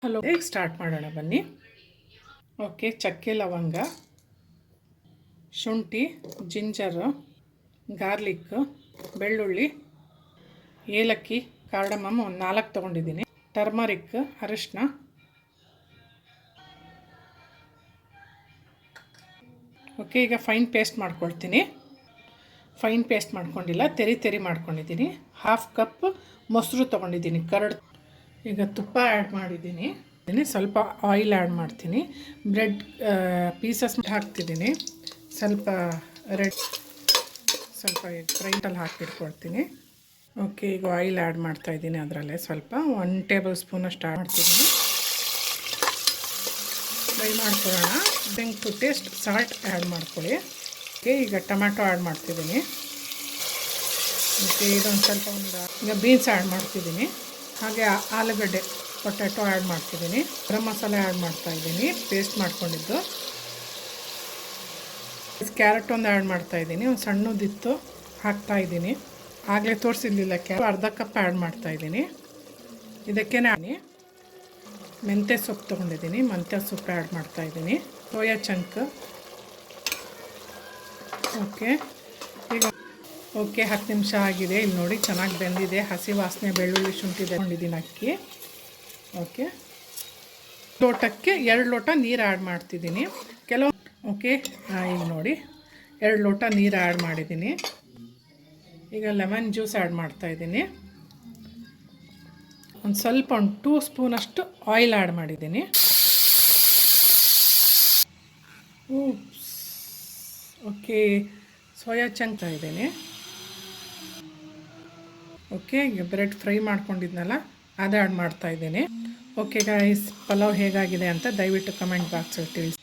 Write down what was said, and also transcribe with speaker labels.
Speaker 1: Hello, ಈಗ start ಮಾಡೋಣ ಬನ್ನಿ. ಓಕೆ, ಚಕ್ಕೆ ಲವಂಗ, ಶುಂಠಿ, ಜಿಂಜರು, ಗಾರ್ಲಿಕ್ಕು, ಬೆಳ್ಳುಳ್ಳಿ, ಏಲಕ್ಕಿ, ಕಾರ್ಡಮಮ್ ಒಂದು 4 ತೊಗೊಂಡಿದ್ದೀನಿ, ಟರ್ಮರಿಕ್, ಅರಿಶಿನ. ಓಕೆ, ಈಗ ಫೈನ್ ಪೇಸ್ಟ್ ಮಾಡ್ಕೊಳ್ತೀನಿ. ಫೈನ್ ಪೇಸ್ಟ್ ಮಾಡ್ಕೊಂಡಿಲ್ಲ, ತೆರಿ ಮಾಡ್ಕೊಂಡಿದ್ದೀನಿ. 1/2 ಕಪ್ ಮೊಸರು ತೊಗೊಂಡಿದ್ದೀನಿ, ಕರಡು. ಈಗ ತುಪ್ಪ ಆ್ಯಡ್ ಮಾಡಿದ್ದೀನಿ. ಸ್ವಲ್ಪ ಆಯಿಲ್ ಆ್ಯಡ್ ಮಾಡ್ತೀನಿ. ಬ್ರೆಡ್ ಪೀಸಸ್ ಹಾಕ್ತಿದ್ದೀನಿ. ಸ್ವಲ್ಪ ಫ್ರೈಟಲ್ಲಿ ಹಾಕಿಟ್ಕೊಳ್ತೀನಿ. ಓಕೆ, ಈಗ ಆಯಿಲ್ ಆ್ಯಡ್ ಮಾಡ್ತಾಯಿದ್ದೀನಿ. ಅದರಲ್ಲೇ ಸ್ವಲ್ಪ 1 ಟೇಬಲ್ ಸ್ಪೂನಷ್ಟು ಆ್ಯಡ್ ಮಾಡ್ತಿದ್ದೀನಿ. ಫ್ರೈ ಮಾಡ್ಕೊಳ್ಳೋಣ. ಟು ಟೇಸ್ಟ್ ಸಾಲ್ಟ್ ಆ್ಯಡ್ ಮಾಡ್ಕೊಳ್ಳಿ. ಓಕೆ, ಈಗ ಟೊಮ್ಯಾಟೊ ಆ್ಯಡ್ ಮಾಡ್ತಿದ್ದೀನಿ. ಓಕೆ, ಇದೊಂದು ಸ್ವಲ್ಪ ಈಗ ಬೀನ್ಸ್ ಆ್ಯಡ್ ಮಾಡ್ತಿದ್ದೀನಿ. ಹಾಗೆ ಆಲೂಗಡ್ಡೆ, ಪೊಟ್ಯಾಟೊ ಆ್ಯಡ್ ಮಾಡ್ತಿದ್ದೀನಿ. ಗರಂ ಮಸಾಲೆ ಆ್ಯಡ್ ಮಾಡ್ತಾಯಿದ್ದೀನಿ, ಪೇಸ್ಟ್ ಮಾಡ್ಕೊಂಡಿದ್ದು. ಕ್ಯಾರೆಟ್ ಒಂದು ಆ್ಯಡ್ ಮಾಡ್ತಾಯಿದ್ದೀನಿ. ಒಂದು ಸಣ್ಣದಿತ್ತು ಹಾಕ್ತಾಯಿದ್ದೀನಿ. ಆಗಲೇ ತೋರಿಸಿರ್ಲಿಲ್ಲ. ಅರ್ಧ ಕಪ್ ಆ್ಯಡ್ ಮಾಡ್ತಾಯಿದ್ದೀನಿ. ಇದಕ್ಕೆ ಮೆಂತ್ಯ ಸೊಪ್ಪು ತೊಗೊಂಡಿದ್ದೀನಿ. ಮೆಂತ್ಯ ಸೊಪ್ಪು ಆ್ಯಡ್ ಮಾಡ್ತಾಯಿದ್ದೀನಿ. Soya chunk. ಓಕೆ, ಈಗ 10 ನಿಮಿಷ ಆಗಿದೆ. ಇಲ್ಲಿ ನೋಡಿ, ಚೆನ್ನಾಗಿ ಬೆಂದಿದೆ. ಹಸಿ ವಾಸನೆ, ಬೆಳ್ಳುಳ್ಳಿ, ಶುಂಠಿ ತಗೊಂಡಿದ್ದೀನಿ. ಅಕ್ಕಿ. ಓಕೆ, ಲೋಟಕ್ಕೆ 2 ಲೋಟ ನೀರು ಆ್ಯಡ್ ಮಾಡ್ತಿದ್ದೀನಿ. ಓಕೆ, ಈಗ ನೋಡಿ 2 ಲೋಟ ನೀರು ಆ್ಯಡ್ ಮಾಡಿದ್ದೀನಿ. ಈಗ ಲೆಮನ್ ಜ್ಯೂಸ್ ಆ್ಯಡ್ ಮಾಡ್ತಾಯಿದ್ದೀನಿ. ಒಂದು 2 ಸ್ಪೂನಷ್ಟು ಆಯಿಲ್ ಆ್ಯಡ್ ಮಾಡಿದ್ದೀನಿ. ಓಕೆ, ಸೋಯಾ ಚಂಕ್ ಇದ್ದೀನಿ. ಓಕೆ, ಈಗ ಬ್ರೆಡ್ ಫ್ರೈ ಮಾಡ್ಕೊಂಡಿದ್ನಲ್ಲ, ಅದು ಆ್ಯಡ್ ಮಾಡ್ತಾಯಿದ್ದೀನಿ. ಓಕೆ ಗೈಸ್, ಪಲಾವ್ ಹೇಗಾಗಿದೆ ಅಂತ ದಯವಿಟ್ಟು ಕಮೆಂಟ್ ಬಾಕ್ಸಲ್ಲಿ ತಿಳಿಸಿ.